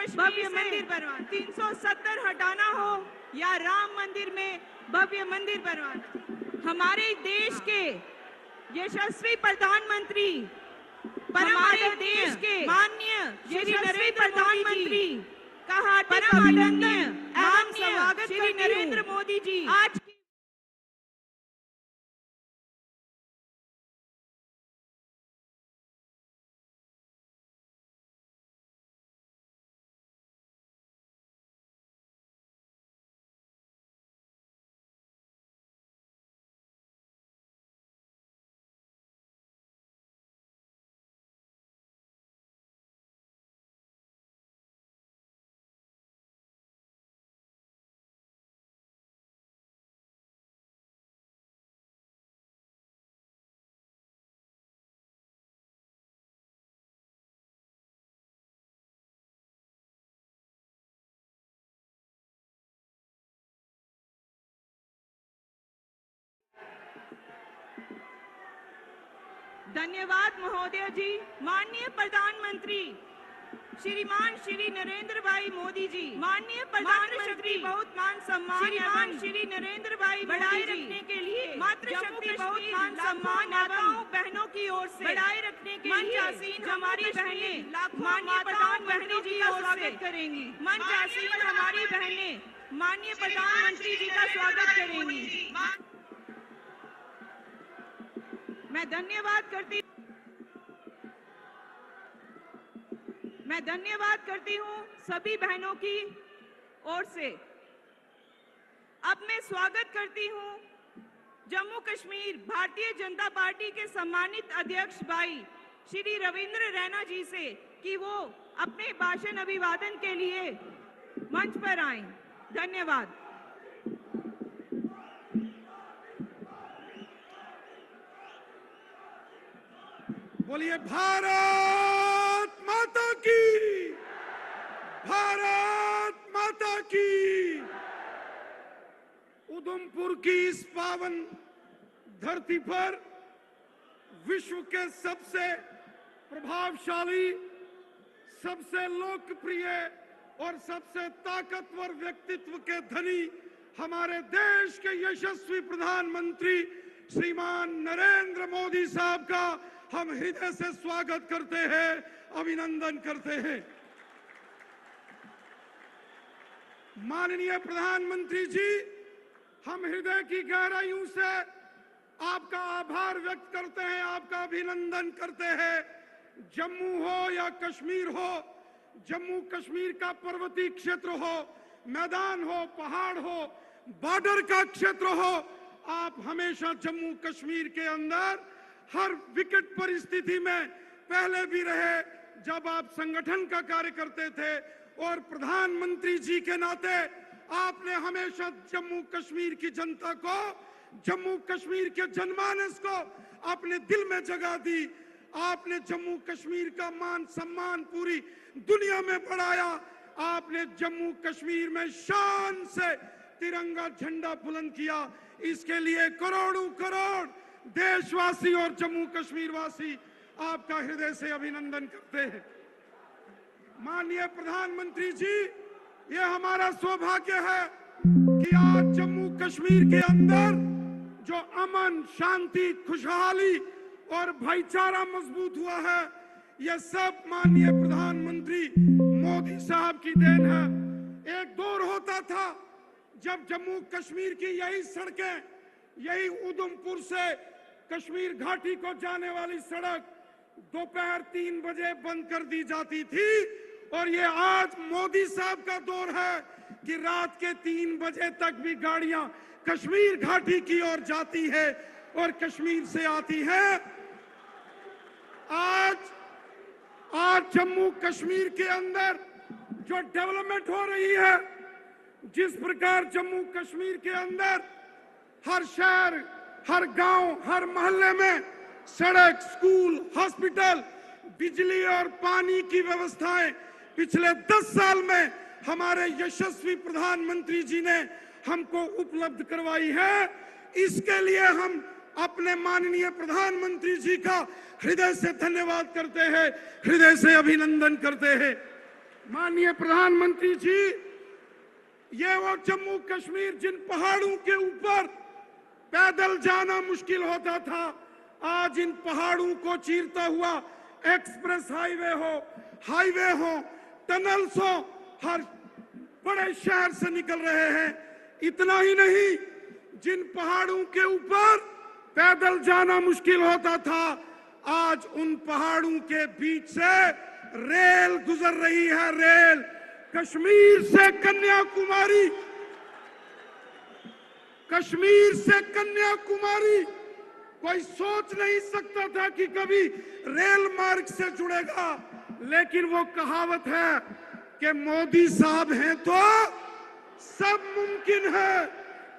भव्य मंदिर बनवाना, 370 हटाना हो या राम मंदिर में भव्य मंदिर बनवाना। हमारे देश के यशस्वी प्रधानमंत्री, हमारे देश के माननीय श्री नरेंद्र प्रधानमंत्री का हार्दिक अभिनंदन एवं स्वागत श्री नरेंद्र मोदी जी आज धन्यवाद महोदय जी। माननीय प्रधानमंत्री श्रीमान श्री नरेंद्र भाई मोदी जी, माननीय प्रधानमंत्री बहुत मान सम्मान श्रीमान श्री नरेंद्र भाई बढ़ाए रखने के लिए मातृशक्ति बहुत मान सम्मान माताओं बहनों की ओर से बढ़ाए रखने के लिए आसीन हमारी बहनें माननीय प्रधानमंत्री जी का स्वागत करेंगी। मंच आसीन हमारी बहनें माननीय प्रधानमंत्री जी का स्वागत करेंगी। मैं धन्यवाद करती हूँ सभी बहनों की ओर से। अब मैं स्वागत करती हूँ जम्मू कश्मीर भारतीय जनता पार्टी के सम्मानित अध्यक्ष भाई श्री रविंद्र रैना जी से कि वो अपने भाषण अभिवादन के लिए मंच पर आएं। धन्यवाद। बोलिए भारत माता की, भारत माता की। उधमपुर की इस पावन धरती पर विश्व के सबसे प्रभावशाली, सबसे लोकप्रिय और सबसे ताकतवर व्यक्तित्व के धनी हमारे देश के यशस्वी प्रधानमंत्री श्रीमान नरेंद्र मोदी साहब का हम हृदय से स्वागत करते हैं, अभिनंदन करते हैं। माननीय प्रधानमंत्री जी, हम हृदय की गहराइयों से आपका आभार व्यक्त करते हैं, आपका अभिनंदन करते हैं। जम्मू हो या कश्मीर हो, जम्मू कश्मीर का पर्वतीय क्षेत्र हो, मैदान हो, पहाड़ हो, बॉर्डर का क्षेत्र हो, आप हमेशा जम्मू कश्मीर के अंदर हर विकट परिस्थिति में पहले भी रहे। जब आप संगठन का कार्य करते थे और प्रधानमंत्री जी के नाते आपने हमेशा जम्मू कश्मीर की जनता को, जम्मू कश्मीर के जनमानस को अपने दिल में जगह दी। आपने जम्मू कश्मीर का मान सम्मान पूरी दुनिया में बढ़ाया। आपने जम्मू कश्मीर में शान से तिरंगा झंडा बुलंद किया। इसके लिए करोड़ों करोड़ देशवासी और जम्मू कश्मीर वासी आपका हृदय से अभिनंदन करते हैं। माननीय प्रधानमंत्री जी, ये हमारा सौभाग्य है कि आज जम्मू कश्मीर के अंदर जो अमन, शांति, खुशहाली और भाईचारा मजबूत हुआ है, यह सब माननीय प्रधानमंत्री मोदी साहब की देन है। एक दौर होता था जब जम्मू कश्मीर की यही सड़कें, यही उधमपुर से कश्मीर घाटी को जाने वाली सड़क दोपहर 3 बजे बंद कर दी जाती थी, और ये आज मोदी साहब का दौर है कि रात के 3 बजे तक भी गाड़ियां कश्मीर घाटी की ओर जाती है और कश्मीर से आती है। आज जम्मू कश्मीर के अंदर जो डेवलपमेंट हो रही है, जिस प्रकार जम्मू कश्मीर के अंदर हर शहर, हर गांव, हर मोहल्ले में सड़क, स्कूल, हॉस्पिटल, बिजली और पानी की व्यवस्थाएं पिछले 10 साल में हमारे यशस्वी प्रधानमंत्री जी ने हमको उपलब्ध करवाई है। इसके लिए हम अपने माननीय प्रधानमंत्री जी का हृदय से धन्यवाद करते हैं, हृदय से अभिनंदन करते हैं। माननीय प्रधानमंत्री जी, ये वो जम्मू कश्मीर जिन पहाड़ों के ऊपर पैदल जाना मुश्किल होता था, आज इन पहाड़ों को चीरता हुआ एक्सप्रेस हाईवे हो, टनल्स हो, हर बड़े शहर से निकल रहे हैं। इतना ही नहीं, जिन पहाड़ों के ऊपर पैदल जाना मुश्किल होता था, आज उन पहाड़ों के बीच से रेल गुजर रही है। रेल कश्मीर से कन्याकुमारी, कश्मीर से कन्याकुमारी कोई सोच नहीं सकता था कि कभी रेल मार्ग से जुड़ेगा, लेकिन वो कहावत है कि मोदी साहब हैं तो सब मुमकिन है।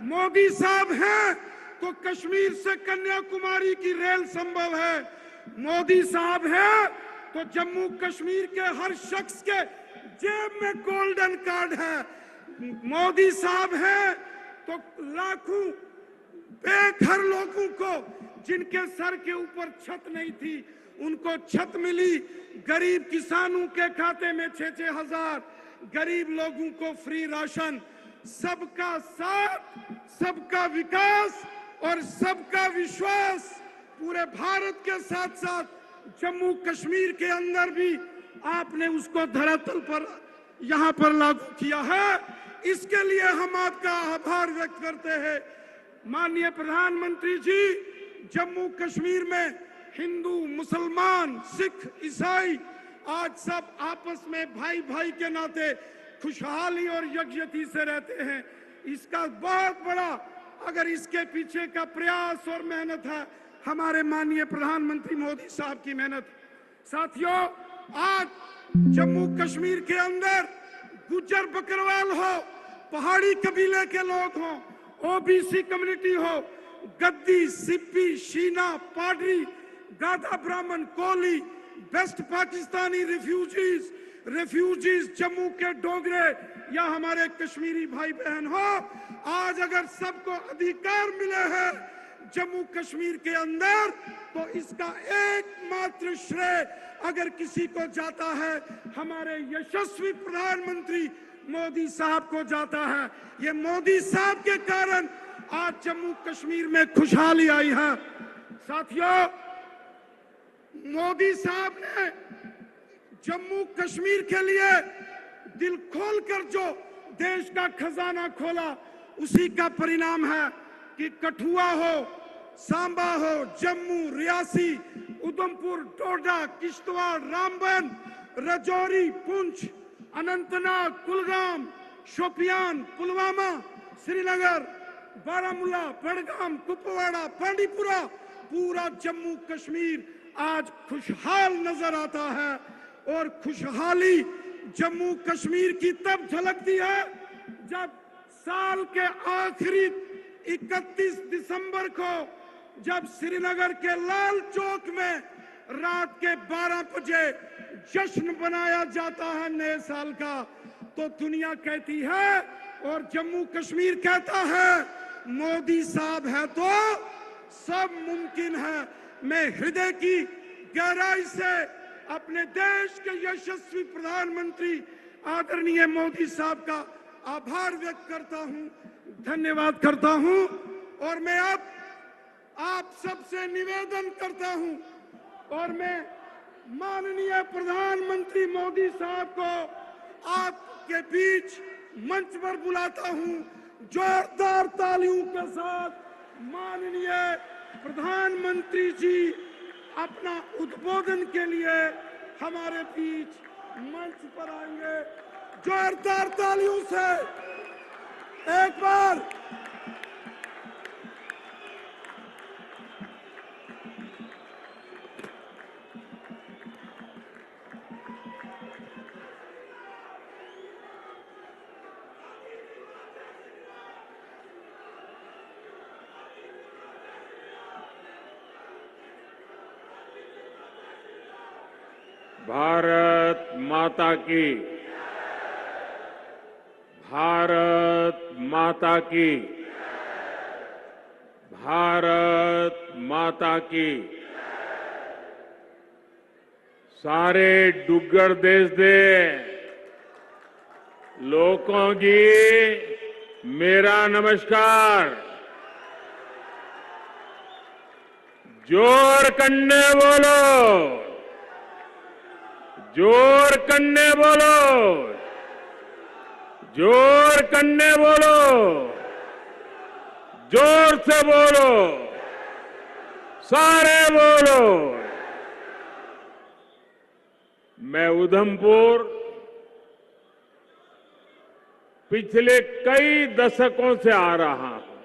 मोदी साहब हैं तो कश्मीर से कन्याकुमारी की रेल संभव है। मोदी साहब हैं तो जम्मू कश्मीर के हर शख्स के जेब में गोल्डन कार्ड है। मोदी साहब हैं तो लाखों बेघर लोगों को, जिनके सर के ऊपर छत नहीं थी, उनको छत मिली। गरीब किसानों के खाते में 6-6 हजार, गरीब लोगों को फ्री राशन। सबका साथ, सबका विकास और सबका विश्वास पूरे भारत के साथ साथ जम्मू कश्मीर के अंदर भी आपने उसको धरातल पर यहाँ पर लागू किया है। इसके लिए हम आपका आभार व्यक्त करते हैं। माननीय प्रधानमंत्री जी, जम्मू कश्मीर में हिंदू, मुसलमान, सिख, ईसाई आज सब आपस में भाई भाई के नाते खुशहाली और यकजहती से रहते हैं। इसका बहुत बड़ा, अगर इसके पीछे का प्रयास और मेहनत है, हमारे माननीय प्रधानमंत्री मोदी साहब की मेहनत। साथियों, आज जम्मू कश्मीर के अंदर गुज्जर बकरवाल हो, पहाड़ी कबीले के लोग हो, ओबीसी कम्युनिटी हो, गद्दी, सिप्पी, शीना, पाडरी, गाधा ब्राह्मण, कोली, वेस्ट पाकिस्तानी रिफ्यूजीज, जम्मू के डोगरे या हमारे कश्मीरी भाई बहन हो, आज अगर सबको अधिकार मिले हैं जम्मू कश्मीर के अंदर, तो इसका एकमात्र श्रेय अगर किसी को जाता है, हमारे यशस्वी प्रधानमंत्री मोदी साहब को जाता है। ये मोदी साहब के कारण आज जम्मू कश्मीर में खुशहाली आई है। साथियों, मोदी साहब ने जम्मू कश्मीर के लिए दिल खोलकर जो देश का खजाना खोला, उसी का परिणाम है कि कठुआ हो, सांबा हो, जम्मू, रियासी, उधमपुर, डोडा, किश्तवाड़, रामबन, राजौरी, पुंछ, अनंतनाग, कुलगाम, शोपियान, पुलवामा, श्रीनगर, बारामूला, बड़गाम, कुपवाड़ा, बांडीपुरा, पूरा जम्मू कश्मीर आज खुशहाल नजर आता है। और खुशहाली जम्मू कश्मीर की तब झलकती है जब साल के आखिरी 31 दिसंबर को जब श्रीनगर के लाल चौक में रात के 12 बजे जश्न बनाया जाता है नए साल का, तो दुनिया कहती है और जम्मू कश्मीर कहता है, मोदी साहब है तो सब मुमकिन है। मैं हृदय की गहराई से अपने देश के यशस्वी प्रधानमंत्री आदरणीय मोदी साहब का आभार व्यक्त करता हूं, धन्यवाद करता हूं। और मैं अब आप सबसे निवेदन करता हूं और मैं माननीय प्रधानमंत्री मोदी साहब को आपके बीच मंच पर बुलाता हूं। जोरदार तालियों के साथ माननीय प्रधानमंत्री जी अपना उद्बोधन के लिए हमारे बीच मंच पर आएंगे। जोरदार तालियों से एक बार भारत माता की, भारत माता की, भारत माता की। सारे डुग्गर देश दे लोगों की मेरा नमस्कार। जोर कन्ने बोलो, जोर कन्ने बोलो, जोर कन्ने बोलो, जोर से बोलो, सारे बोलो। मैं उधमपुर पिछले कई दशकों से आ रहा हूं।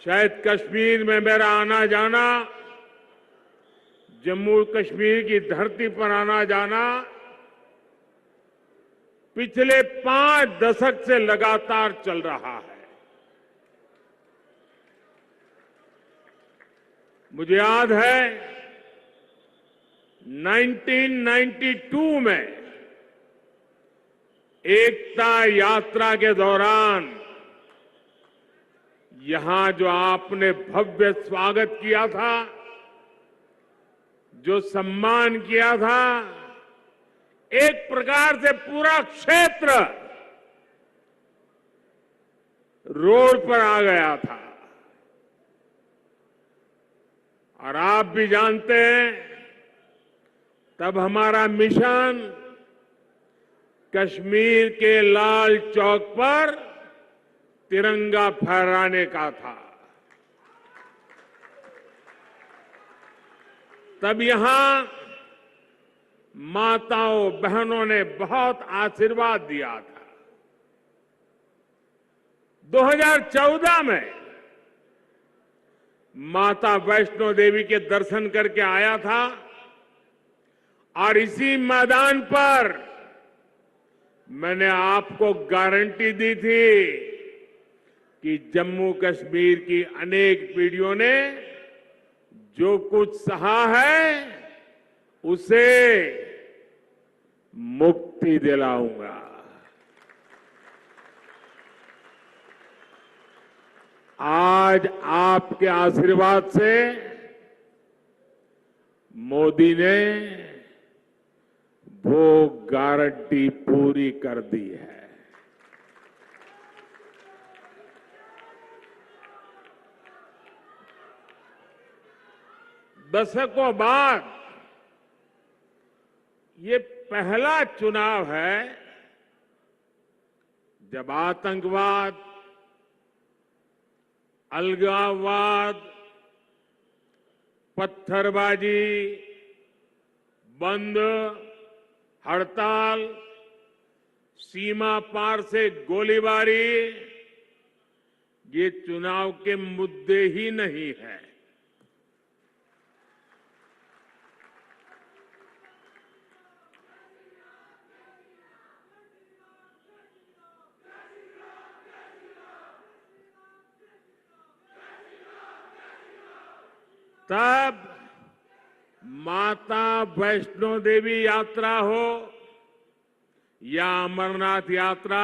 शायद कश्मीर में मेरा आना जाना, जम्मू कश्मीर की धरती पर आना जाना पिछले 5 दशक से लगातार चल रहा है। मुझे याद है 1992 में एकता यात्रा के दौरान यहां जो आपने भव्य स्वागत किया था, जो सम्मान किया था, एक प्रकार से पूरा क्षेत्र रोड पर आ गया था। और आप भी जानते हैं, तब हमारा मिशन कश्मीर के लाल चौक पर तिरंगा फहराने का था। तब यहां माताओं बहनों ने बहुत आशीर्वाद दिया था। 2014 में माता वैष्णो देवी के दर्शन करके आया था और इसी मैदान पर मैंने आपको गारंटी दी थी कि जम्मू कश्मीर की अनेक पीढ़ियों ने जो कुछ सहा है उसे मुक्ति दिलाऊंगा। आज आपके आशीर्वाद से मोदी ने वो गारंटी पूरी कर दी है। दशकों बाद ये पहला चुनाव है जब आतंकवाद, अलगाववाद, पत्थरबाजी, बंद, हड़ताल, सीमा पार से गोलीबारी ये चुनाव के मुद्दे ही नहीं है। तब माता वैष्णो देवी यात्रा हो या अमरनाथ यात्रा,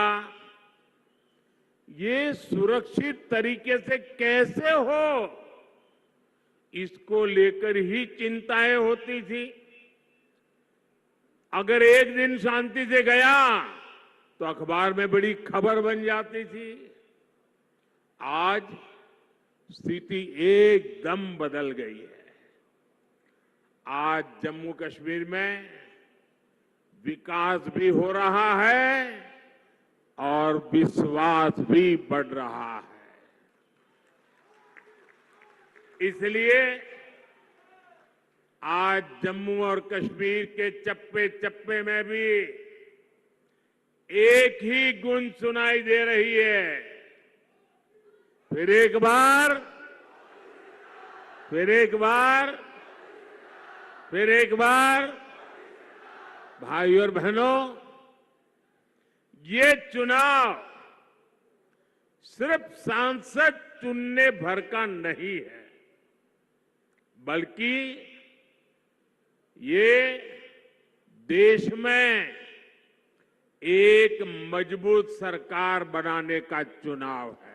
ये सुरक्षित तरीके से कैसे हो, इसको लेकर ही चिंताएं होती थी। अगर एक दिन शांति से गया तो अखबार में बड़ी खबर बन जाती थी। आज स्थिति एकदम बदल गई है। आज जम्मू कश्मीर में विकास भी हो रहा है और विश्वास भी बढ़ रहा है। इसलिए आज जम्मू और कश्मीर के चप्पे चप्पे में भी एक ही गूंज सुनाई दे रही है। फिर एक बार, फिर एक बार, फिर एक बार, भाई और बहनों, ये चुनाव सिर्फ सांसद चुनने भर का नहीं है, बल्कि ये देश में एक मजबूत सरकार बनाने का चुनाव है।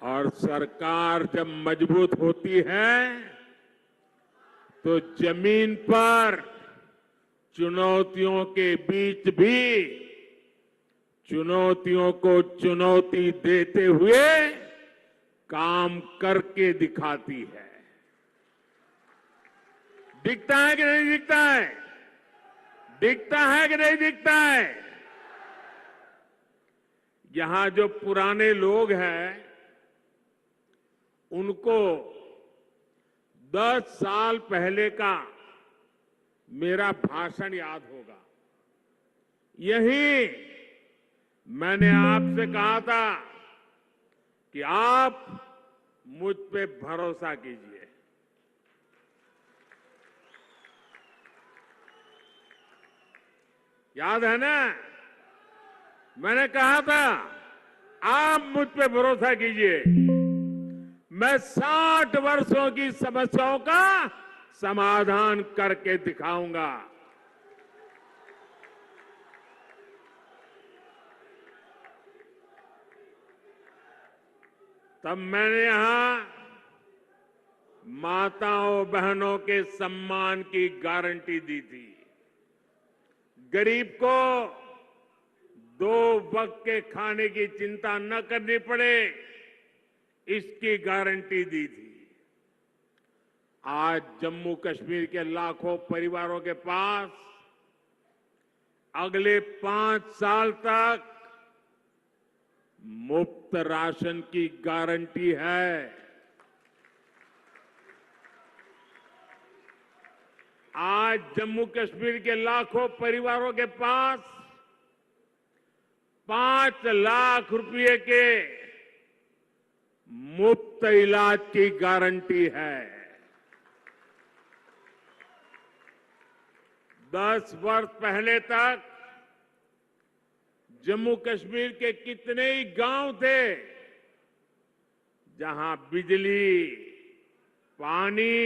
और सरकार जब मजबूत होती है तो जमीन पर चुनौतियों के बीच भी चुनौतियों को चुनौती देते हुए काम करके दिखाती है। दिखता है कि नहीं दिखता है? दिखता है कि नहीं दिखता है? यहां जो पुराने लोग हैं उनको 10 साल पहले का मेरा भाषण याद होगा। यही मैंने आपसे कहा था कि आप मुझ पे भरोसा कीजिए। याद है ना? मैंने कहा था आप मुझ पे भरोसा कीजिए, मैं 60 वर्षों की समस्याओं का समाधान करके दिखाऊंगा। तब मैंने यहां माताओं बहनों के सम्मान की गारंटी दी थी। गरीब को 2 वक्त के खाने की चिंता न करनी पड़े, इसकी गारंटी दी थी। आज जम्मू कश्मीर के लाखों परिवारों के पास अगले 5 साल तक मुफ्त राशन की गारंटी है। आज जम्मू कश्मीर के लाखों परिवारों के पास 5 लाख रुपए के मुफ्त इलाज की गारंटी है। 10 वर्ष पहले तक जम्मू कश्मीर के कितने ही गांव थे जहां बिजली, पानी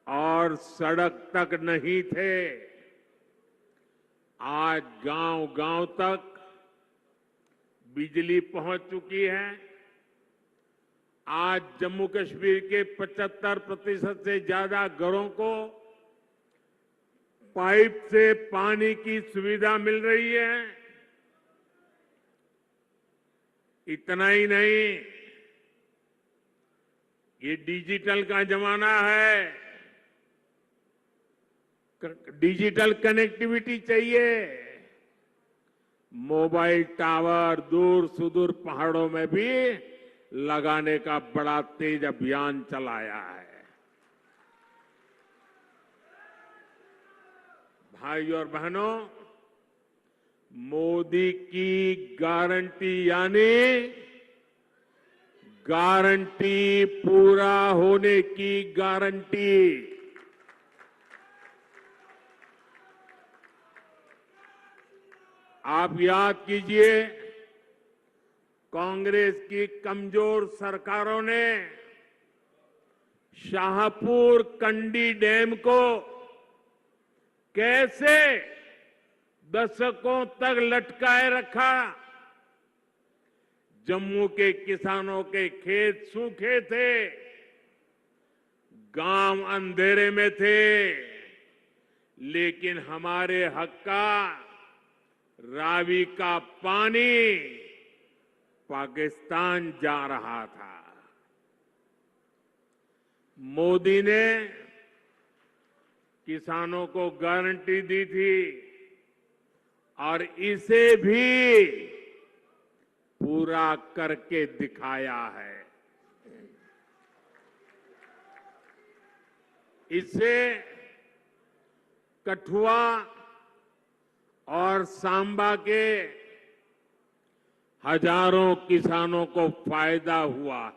और सड़क तक नहीं थे। आज गांव-गांव तक बिजली पहुंच चुकी है। आज जम्मू कश्मीर के 75% से ज्यादा घरों को पाइप से पानी की सुविधा मिल रही है। इतना ही नहीं, ये डिजिटल का जमाना है। डिजिटल कनेक्टिविटी चाहिए। मोबाइल टावर दूर सुदूर पहाड़ों में भी लगाने का बड़ा तेज अभियान चलाया है। भाई और बहनों, मोदी की गारंटी यानी गारंटी पूरा होने की गारंटी। आप याद कीजिए, कांग्रेस की कमजोर सरकारों ने शाहपुर कंडी डैम को कैसे दशकों तक लटकाए रखा। जम्मू के किसानों के खेत सूखे थे, गांव अंधेरे में थे, लेकिन हमारे हक का रावी का पानी पाकिस्तान जा रहा था। मोदी ने किसानों को गारंटी दी थी और इसे भी पूरा करके दिखाया है। इससे कठुआ और सांबा के हजारों किसानों को फायदा हुआ है।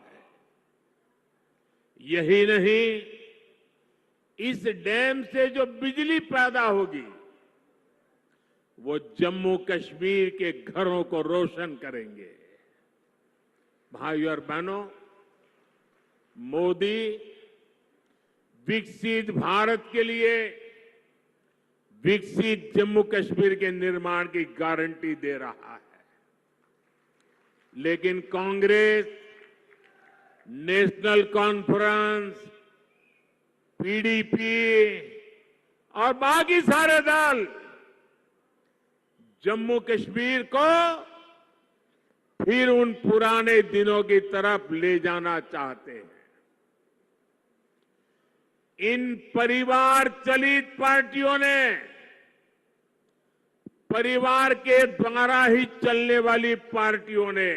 यही नहीं, इस डैम से जो बिजली पैदा होगी वो जम्मू कश्मीर के घरों को रोशन करेंगे। भाई और बहनों, मोदी विकसित भारत के लिए विकसित जम्मू कश्मीर के निर्माण की गारंटी दे रहा है। लेकिन कांग्रेस, नेशनल कॉन्फ्रेंस पीडीपी और बाकी सारे दल जम्मू कश्मीर को फिर उन पुराने दिनों की तरफ ले जाना चाहते हैं। इन परिवार चलित पार्टियों ने परिवार के द्वारा ही चलने वाली पार्टियों ने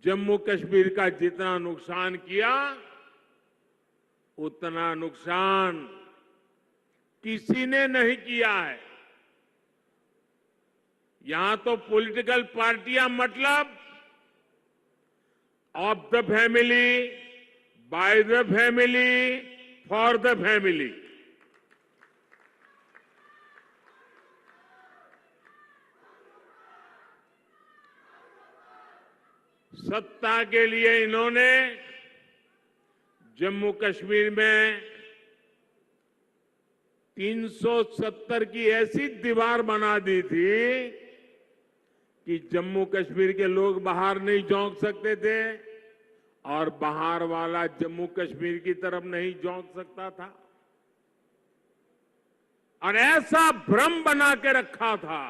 जम्मू कश्मीर का जितना नुकसान किया उतना नुकसान किसी ने नहीं किया है। यहां तो पॉलिटिकल पार्टियां मतलब of the family, by the family, for the family. सत्ता के लिए इन्होंने जम्मू कश्मीर में 370 की ऐसी दीवार बना दी थी कि जम्मू कश्मीर के लोग बाहर नहीं झोंक सकते थे और बाहर वाला जम्मू कश्मीर की तरफ नहीं झोंक सकता था। और ऐसा भ्रम बना के रखा था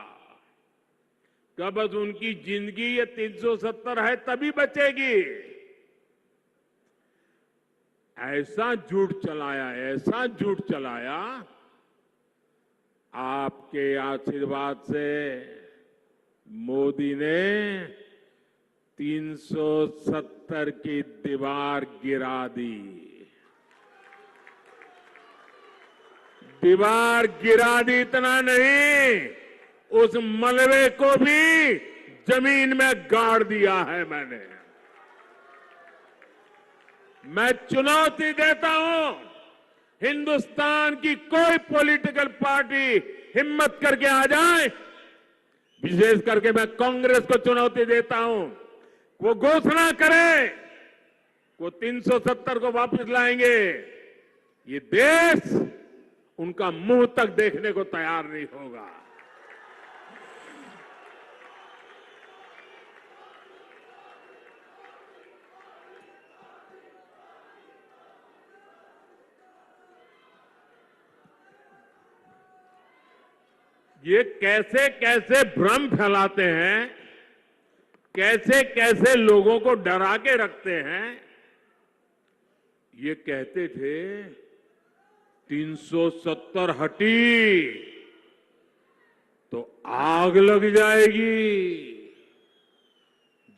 कि बस उनकी जिंदगी ये 370 है तभी बचेगी। ऐसा झूठ चलाया, ऐसा झूठ चलाया। आपके आशीर्वाद से मोदी ने 370 की दीवार गिरा दी। दीवार गिरा दी इतना नहीं, उस मलबे को भी जमीन में गाड़ दिया है मैंने। मैं चुनौती देता हूं, हिंदुस्तान की कोई पॉलिटिकल पार्टी हिम्मत करके आ जाए, विशेष करके मैं कांग्रेस को चुनौती देता हूं, वो घोषणा करे वो 370 को वापस लाएंगे, ये देश उनका मुंह तक देखने को तैयार नहीं होगा। ये कैसे कैसे भ्रम फैलाते हैं, कैसे कैसे लोगों को डरा के रखते हैं। ये कहते थे 370 हटी तो आग लग जाएगी,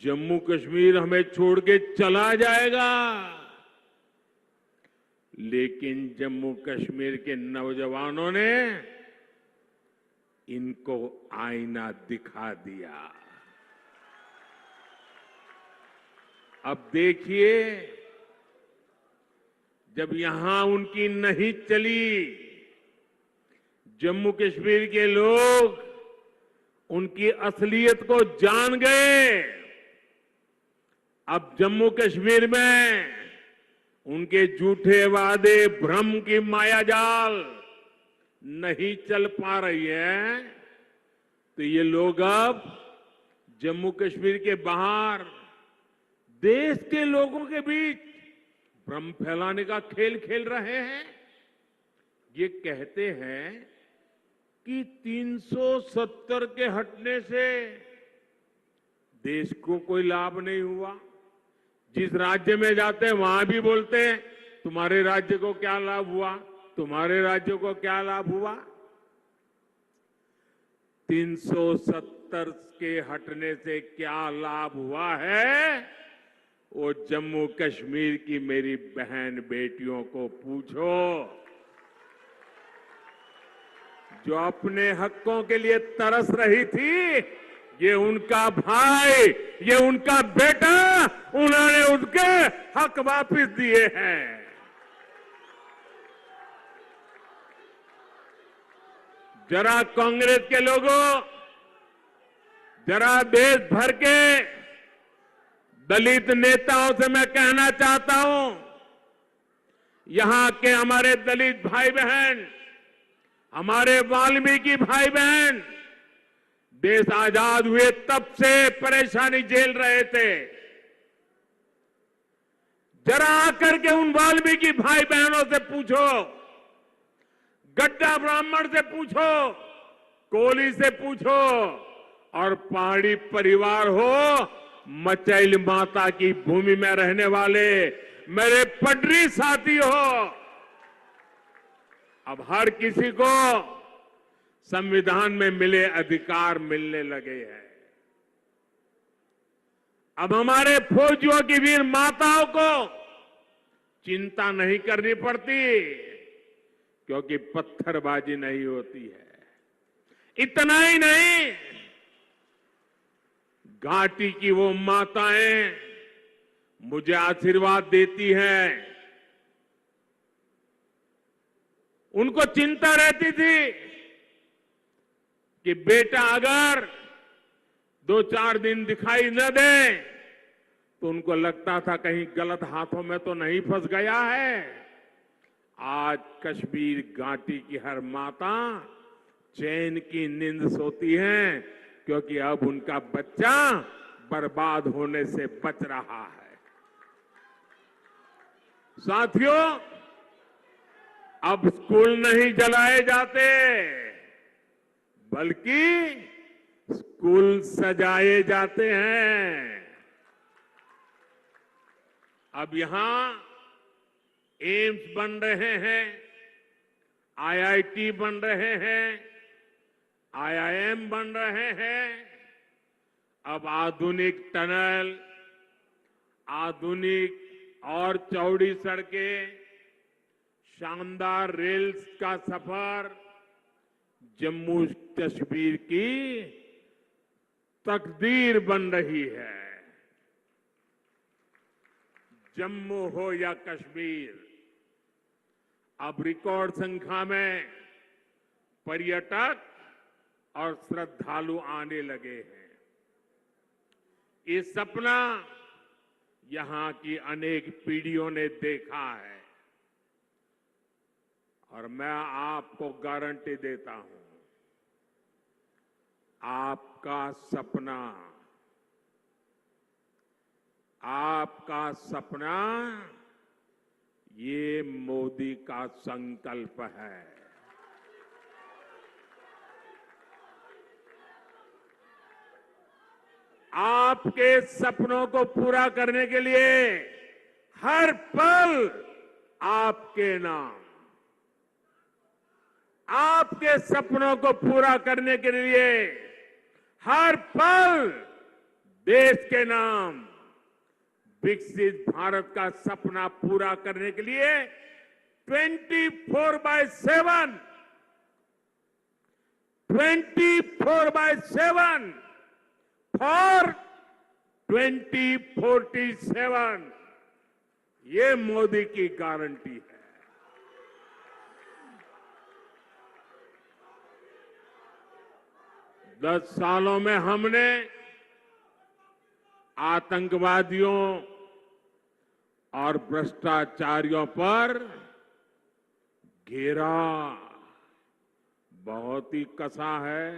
जम्मू कश्मीर हमें छोड़ के चला जाएगा। लेकिन जम्मू कश्मीर के नौजवानों ने इनको आईना दिखा दिया। अब देखिए, जब यहां उनकी नहीं चली, जम्मू कश्मीर के लोग उनकी असलियत को जान गए। अब जम्मू कश्मीर में उनके झूठे वादे, भ्रम की मायाजाल नहीं चल पा रही है, तो ये लोग अब जम्मू कश्मीर के बाहर देश के लोगों के बीच भ्रम फैलाने का खेल खेल रहे हैं। ये कहते हैं कि 370 के हटने से देश को कोई लाभ नहीं हुआ। जिस राज्य में जाते हैं वहां भी बोलते हैं तुम्हारे राज्य को क्या लाभ हुआ, तुम्हारे राज्य को क्या लाभ हुआ। 370 के हटने से क्या लाभ हुआ है, वो जम्मू कश्मीर की मेरी बहन बेटियों को पूछो, जो अपने हकों के लिए तरस रही थी। ये उनका भाई, ये उनका बेटा, उन्होंने उनके हक वापस दिए हैं। जरा कांग्रेस के लोगों, जरा देश भर के दलित नेताओं से मैं कहना चाहता हूं, यहां के हमारे दलित भाई बहन, हमारे वाल्मीकि भाई बहन देश आजाद हुए तब से परेशानी झेल रहे थे। जरा आकर के उन वाल्मीकि भाई बहनों से पूछो, गड्ढा ब्राह्मण से पूछो, कोली से पूछो और पहाड़ी परिवार हो, मचैल माता की भूमि में रहने वाले मेरे पटरी साथी हो। अब हर किसी को संविधान में मिले अधिकार मिलने लगे हैं। अब हमारे फौजियों की वीर माताओं को चिंता नहीं करनी पड़ती, क्योंकि पत्थरबाजी नहीं होती है। इतना ही नहीं, घाटी की वो माताएं मुझे आशीर्वाद देती हैं। उनको चिंता रहती थी कि बेटा अगर 2-4 दिन दिखाई न दे तो उनको लगता था कहीं गलत हाथों में तो नहीं फंस गया है। आज कश्मीर घाटी की हर माता चैन की नींद सोती है, क्योंकि अब उनका बच्चा बर्बाद होने से बच रहा है। साथियों, अब स्कूल नहीं जलाए जाते, बल्कि स्कूल सजाए जाते हैं। अब यहां एम्स बन रहे हैं, आईआईटी बन रहे हैं, आईआईएम बन रहे हैं। अब आधुनिक टनल, आधुनिक और चौड़ी सड़कें, शानदार रेल्स का सफर जम्मू कश्मीर की तकदीर बन रही है। जम्मू हो या कश्मीर, अब रिकॉर्ड संख्या में पर्यटक और श्रद्धालु आने लगे हैं। ये सपना यहां की अनेक पीढ़ियों ने देखा है और मैं आपको गारंटी देता हूं, आपका सपना ये मोदी का संकल्प है। आपके सपनों को पूरा करने के लिए हर पल आपके नाम, आपके सपनों को पूरा करने के लिए हर पल देश के नाम, विकसित भारत का सपना पूरा करने के लिए 24/7 फॉर 2047 ये मोदी की गारंटी है। दस सालों में हमने आतंकवादियों और भ्रष्टाचारियों पर घेरा बहुत ही कसा है।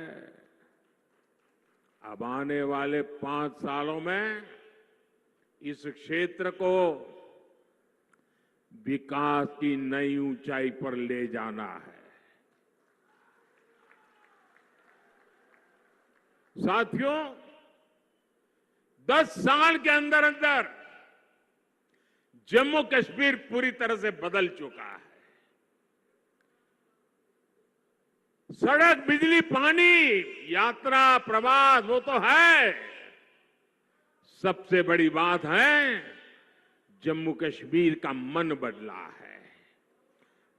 अब आने वाले 5 सालों में इस क्षेत्र को विकास की नई ऊंचाई पर ले जाना है। साथियों, 10 साल के अंदर अंदर जम्मू कश्मीर पूरी तरह से बदल चुका है। सड़क, बिजली, पानी, यात्रा, प्रवास वो तो है, सबसे बड़ी बात है जम्मू कश्मीर का मन बदला है।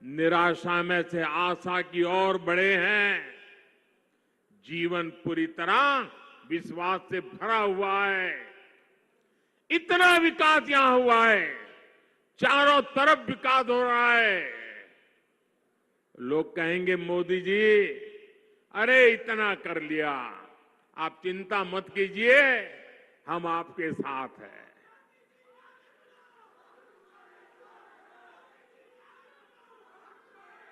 निराशा में से आशा की ओर बढ़े हैं। जीवन पूरी तरह विश्वास से भरा हुआ है। इतना विकास यहां हुआ है, चारों तरफ विकास हो रहा है। लोग कहेंगे मोदी जी, अरे इतना कर लिया, आप चिंता मत कीजिए, हम आपके साथ हैं।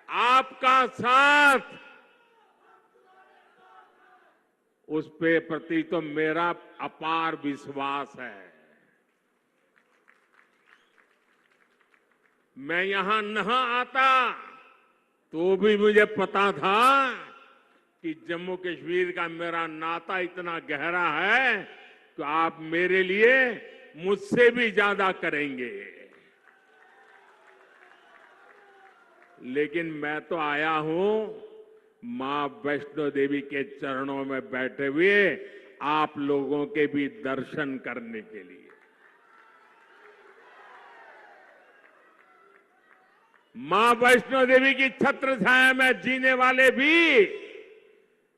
आपका साथ, उस पे प्रति तो मेरा अपार विश्वास है। मैं यहां न आता तो भी मुझे पता था कि जम्मू कश्मीर का मेरा नाता इतना गहरा है तो आप मेरे लिए मुझसे भी ज्यादा करेंगे। लेकिन मैं तो आया हूं मां वैष्णो देवी के चरणों में बैठे हुए आप लोगों के भी दर्शन करने के लिए। मां वैष्णो देवी की छत्र छाया में जीने वाले भी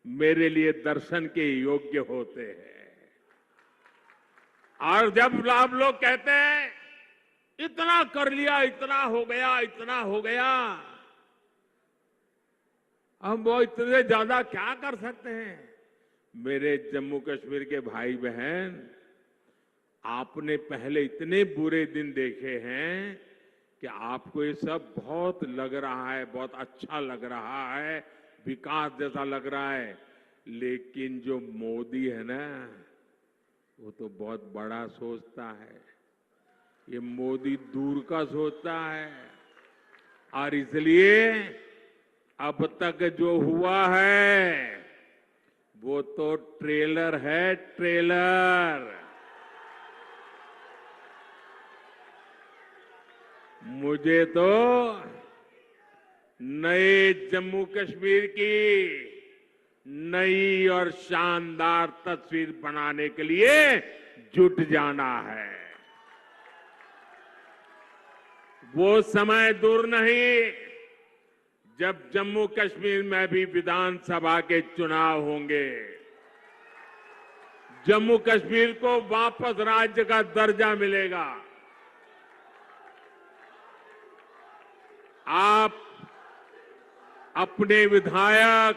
मेरे लिए दर्शन के योग्य होते हैं। और जब आप लोग कहते हैं इतना कर लिया, इतना हो गया, इतना हो गया, हम वो इतने ज्यादा क्या कर सकते हैं? मेरे जम्मू कश्मीर के भाई बहन, आपने पहले इतने बुरे दिन देखे हैं कि आपको ये सब बहुत लग रहा है, बहुत अच्छा लग रहा है, विकास जैसा लग रहा है। लेकिन जो मोदी है ना, वो तो बहुत बड़ा सोचता है। ये मोदी दूर का सोचता है और इसलिए अब तक जो हुआ है वो तो ट्रेलर है, ट्रेलर। मुझे तो नए जम्मू कश्मीर की नई और शानदार तस्वीर बनाने के लिए जुट जाना है। वो समय दूर नहीं जब जम्मू कश्मीर में भी विधानसभा के चुनाव होंगे। जम्मू कश्मीर को वापस राज्य का दर्जा मिलेगा। आप अपने विधायक,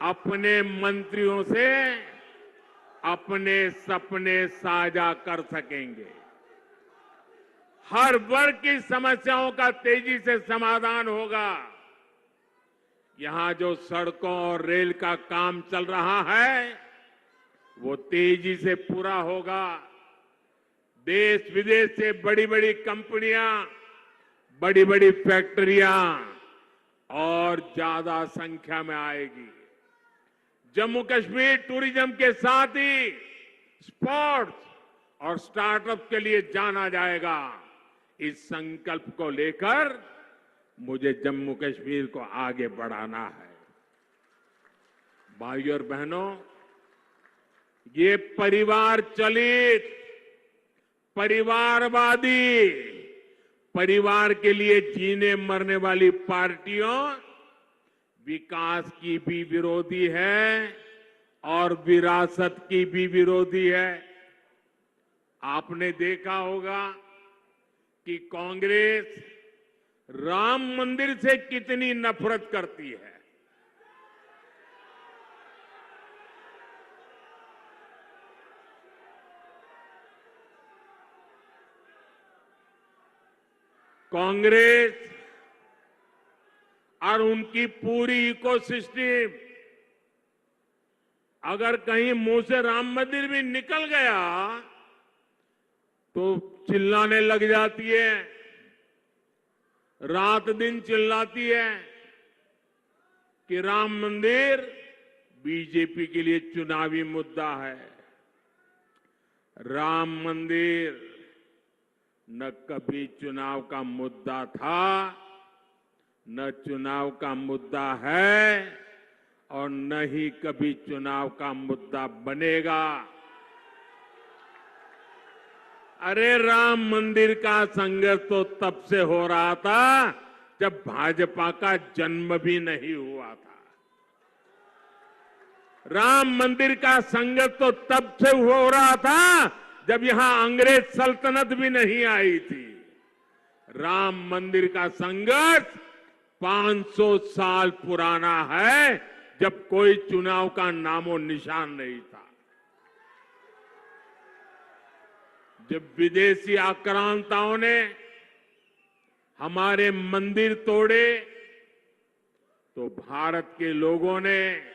अपने मंत्रियों से अपने सपने साझा कर सकेंगे। हर वर्ग की समस्याओं का तेजी से समाधान होगा। यहां जो सड़कों और रेल का काम चल रहा है वो तेजी से पूरा होगा। देश विदेश से बड़ी बड़ी कंपनियां, बड़ी बड़ी फैक्ट्रियां और ज्यादा संख्या में आएगी। जम्मू कश्मीर टूरिज्म के साथ ही स्पोर्ट्स और स्टार्टअप के लिए जाना जाएगा। इस संकल्प को लेकर मुझे जम्मू कश्मीर को आगे बढ़ाना है। भाइयों और बहनों, ये परिवार चलित, परिवारवादी, परिवार के लिए जीने मरने वाली पार्टियों विकास की भी विरोधी है और विरासत की भी विरोधी है। आपने देखा होगा कि कांग्रेस राम मंदिर से कितनी नफरत करती है। कांग्रेस और उनकी पूरी इकोसिस्टम अगर कहीं मुंह से राम मंदिर भी निकल गया तो चिल्लाने लग जाती है, रात दिन चिल्लाती है कि राम मंदिर बीजेपी के लिए चुनावी मुद्दा है। राम मंदिर न कभी चुनाव का मुद्दा था, न चुनाव का मुद्दा है और न ही कभी चुनाव का मुद्दा बनेगा। अरे राम मंदिर का संघर्ष तो तब से हो रहा था जब भाजपा का जन्म भी नहीं हुआ था। राम मंदिर का संघर्ष तो तब से हो रहा था जब यहां अंग्रेज सल्तनत भी नहीं आई थी। राम मंदिर का संघर्ष 500 साल पुराना है, जब कोई चुनाव का नामो निशान नहीं था। जब विदेशी आक्रांताओं ने हमारे मंदिर तोड़े तो भारत के लोगों ने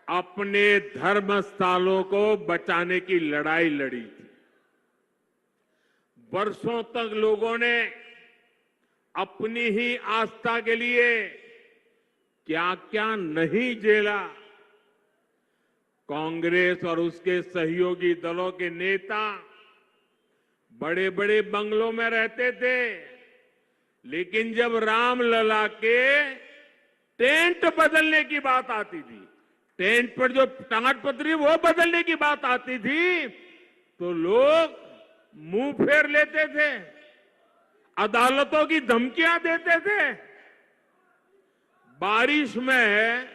अपने धर्म स्थलों को बचाने की लड़ाई लड़ी थी। वर्षों तक लोगों ने अपनी ही आस्था के लिए क्या क्या नहीं झेला। कांग्रेस और उसके सहयोगी दलों के नेता बड़े बड़े बंगलों में रहते थे, लेकिन जब रामलला के टेंट बदलने की बात आती थी, टेंट पर जो टाट पतरी वो बदलने की बात आती थी, तो लोग मुंह फेर लेते थे, अदालतों की धमकियां देते थे। बारिश में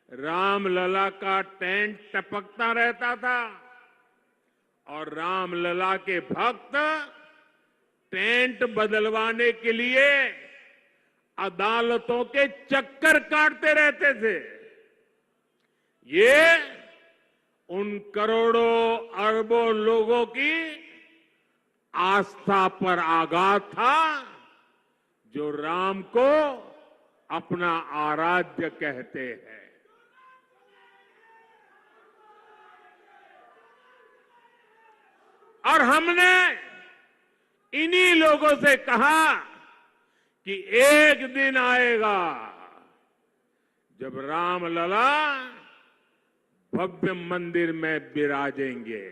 रामलला का टेंट टपकता रहता था और रामलला के भक्त टेंट बदलवाने के लिए अदालतों के चक्कर काटते रहते थे। ये उन करोड़ों अरबों लोगों की आस्था पर आघात था जो राम को अपना आराध्य कहते हैं। और हमने इन्हीं लोगों से कहा कि एक दिन आएगा जब रामलला भव्य मंदिर में विराजेंगे।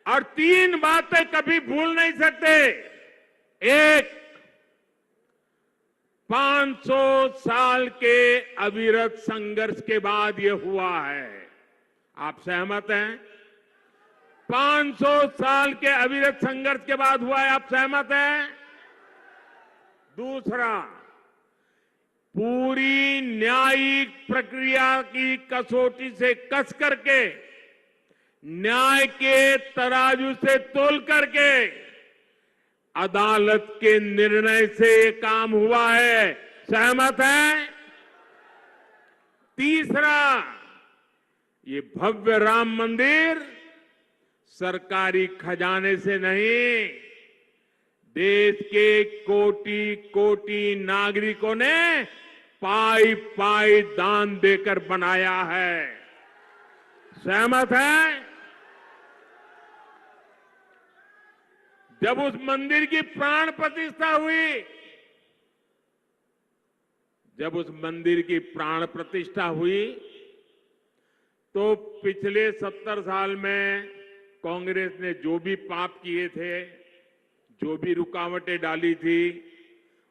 और तीन बातें कभी भूल नहीं सकते। एक, 500 साल के अविरत संघर्ष के बाद ये हुआ है। आप सहमत हैं? 500 साल के अविरत संघर्ष के बाद हुआ है। आप सहमत हैं? दूसरा, पूरी न्यायिक प्रक्रिया की कसौटी से कस करके, न्याय के तराजू से तोल करके अदालत के निर्णय से ये काम हुआ है। सहमत है? तीसरा, ये भव्य राम मंदिर सरकारी खजाने से नहीं, देश के कोटि कोटि नागरिकों ने पाई पाई दान देकर बनाया है। सहमत है? जब उस मंदिर की प्राण प्रतिष्ठा हुई, जब उस मंदिर की प्राण प्रतिष्ठा हुई, तो पिछले 70 साल में कांग्रेस ने जो भी पाप किए थे, जो भी रुकावटें डाली थी,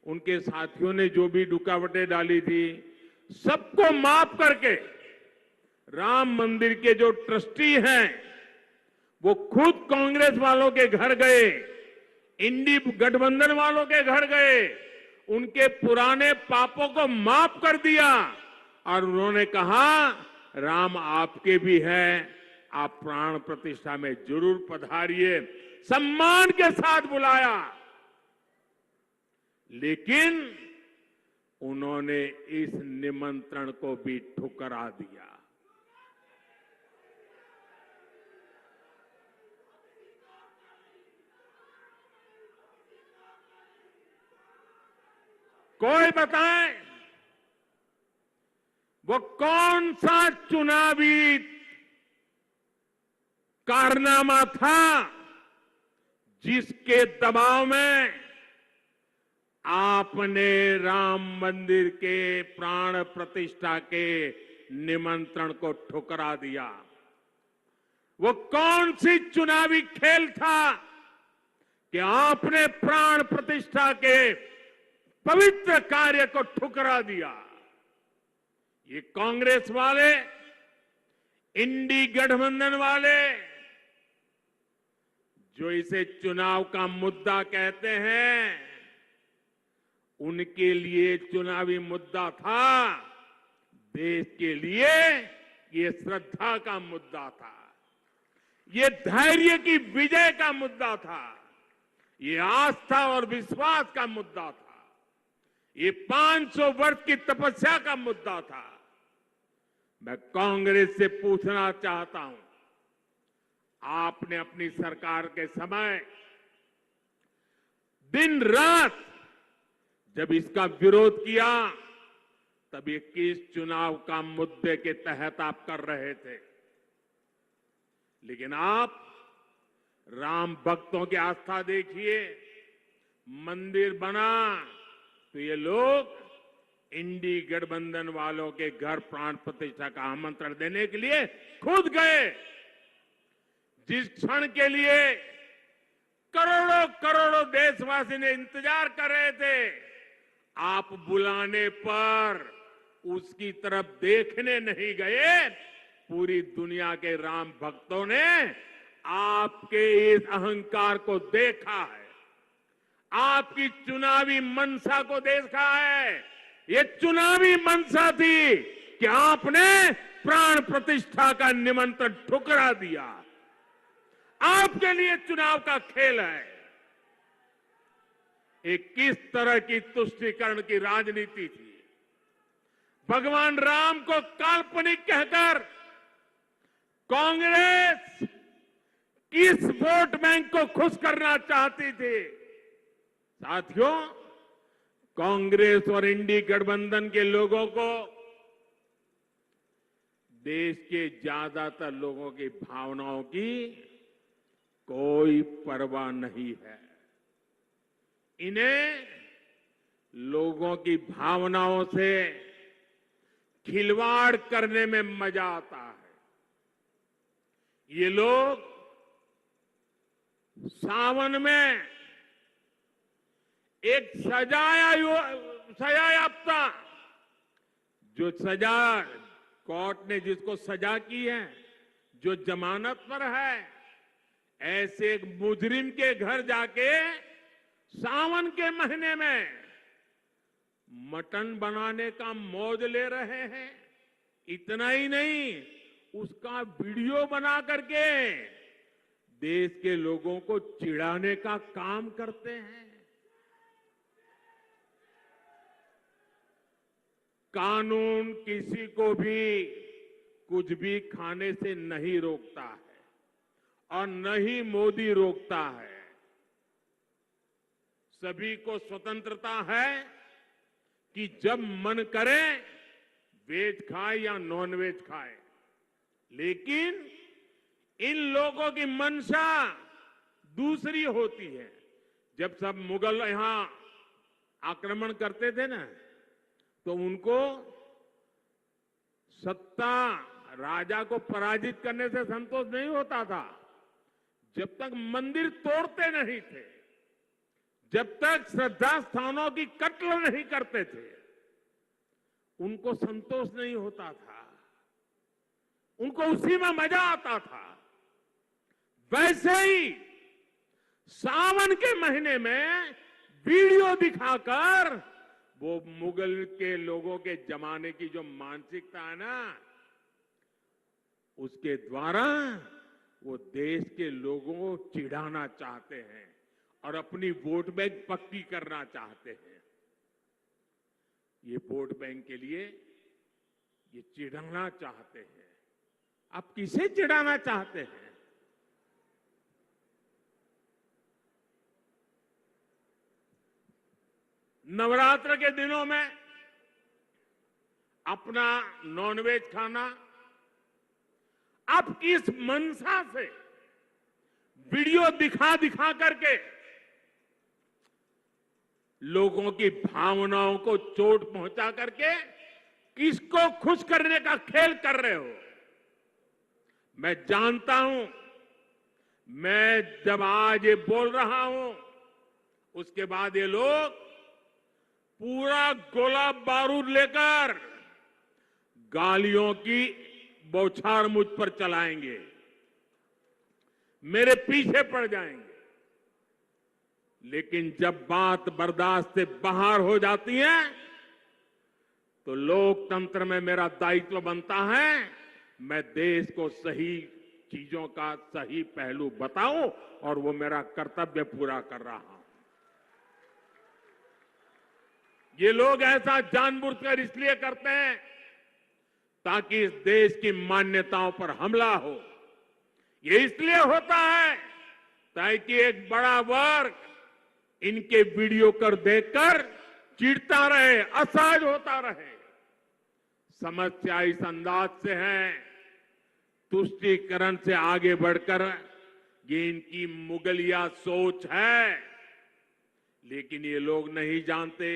उनके साथियों ने जो भी रुकावटें डाली थी, सबको माफ करके राम मंदिर के जो ट्रस्टी हैं वो खुद कांग्रेस वालों के घर गए, इंडी गठबंधन वालों के घर गए, उनके पुराने पापों को माफ कर दिया और उन्होंने कहा राम आपके भी हैं, आप प्राण प्रतिष्ठा में जरूर पधारिए। सम्मान के साथ बुलाया, लेकिन उन्होंने इस निमंत्रण को भी ठुकरा दिया। कोई बताए वो कौन सा चुनावी कारनामा था जिसके दबाव में आपने राम मंदिर के प्राण प्रतिष्ठा के निमंत्रण को ठुकरा दिया? वो कौन सी चुनावी खेल था कि आपने प्राण प्रतिष्ठा के पवित्र कार्य को ठुकरा दिया? ये कांग्रेस वाले, इंडी गठबंधन वाले जो इसे चुनाव का मुद्दा कहते हैं, उनके लिए चुनावी मुद्दा था, देश के लिए ये श्रद्धा का मुद्दा था, ये धैर्य की विजय का मुद्दा था, ये आस्था और विश्वास का मुद्दा था, ये 500 वर्ष की तपस्या का मुद्दा था। मैं कांग्रेस से पूछना चाहता हूं, आपने अपनी सरकार के समय दिन रात जब इसका विरोध किया, तब 21 चुनाव का मुद्दे के तहत आप कर रहे थे, लेकिन आप राम भक्तों की आस्था देखिए, मंदिर बना तो ये लोग इंडी गठबंधन वालों के घर प्राण प्रतिष्ठा का आमंत्रण देने के लिए खुद गए। जिस क्षण के लिए करोड़ों करोड़ों देशवासी ने इंतजार कर रहे थे, आप बुलाने पर उसकी तरफ देखने नहीं गए। पूरी दुनिया के राम भक्तों ने आपके इस अहंकार को देखा है, आपकी चुनावी मनसा को देखा है। ये चुनावी मनसा थी कि आपने प्राण प्रतिष्ठा का निमंत्रण ठुकरा दिया। आपके लिए चुनाव का खेल है। एक किस तरह की तुष्टीकरण की राजनीति थी। भगवान राम को काल्पनिक कहकर कांग्रेस किस वोट बैंक को खुश करना चाहती थी। साथियों, कांग्रेस और इंडी गठबंधन के लोगों को देश के ज्यादातर लोगों की भावनाओं की कोई परवाह नहीं है। इन्हें लोगों की भावनाओं से खिलवाड़ करने में मजा आता है। ये लोग सावन में एक सजायाफ्ता, जो सजा कोर्ट ने जिसको सजा की है, जो जमानत पर है, ऐसे एक मुजरिम के घर जाके सावन के महीने में मटन बनाने का मौज ले रहे हैं। इतना ही नहीं, उसका वीडियो बना करके देश के लोगों को चिढ़ाने का काम करते हैं। कानून किसी को भी कुछ भी खाने से नहीं रोकता है और न ही मोदी रोकता है। सभी को स्वतंत्रता है कि जब मन करे वेज खाए या नॉन वेज खाए, लेकिन इन लोगों की मंशा दूसरी होती है। जब सब मुगल यहां आक्रमण करते थे ना, तो उनको सत्ता, राजा को पराजित करने से संतोष नहीं होता था। जब तक मंदिर तोड़ते नहीं थे, जब तक श्रद्धा स्थानों की कत्ल नहीं करते थे, उनको संतोष नहीं होता था। उनको उसी में मजा आता था। वैसे ही सावन के महीने में वीडियो दिखाकर वो मुगल के लोगों के जमाने की जो मानसिकता है ना, उसके द्वारा वो देश के लोगों को चिढ़ाना चाहते हैं और अपनी वोट बैंक पक्की करना चाहते हैं। ये वोट बैंक के लिए ये चिढ़ाना चाहते हैं। आप किसे चिढ़ाना चाहते हैं? नवरात्र के दिनों में अपना नॉनवेज खाना आप किस मनसा से वीडियो दिखा दिखा करके लोगों की भावनाओं को चोट पहुंचा करके किसको खुश करने का खेल कर रहे हो? मैं जानता हूं, मैं जब आज ये बोल रहा हूं, उसके बाद ये लोग पूरा गोला बारूद लेकर गालियों की बौछार मुझ पर चलाएंगे, मेरे पीछे पड़ जाएंगे। लेकिन जब बात बर्दाश्त से बाहर हो जाती है, तो लोकतंत्र में मेरा दायित्व बनता है, मैं देश को सही चीजों का सही पहलू बताऊं और वो मेरा कर्तव्य पूरा कर रहा हूं। ये लोग ऐसा जानबूझकर इसलिए करते हैं ताकि इस देश की मान्यताओं पर हमला हो। ये इसलिए होता है ताकि एक बड़ा वर्ग इनके वीडियो कर देखकर चिढ़ता रहे, असहज होता रहे। समस्या इस अंदाज से है, तुष्टीकरण से आगे बढ़कर ये इनकी मुगलिया सोच है। लेकिन ये लोग नहीं जानते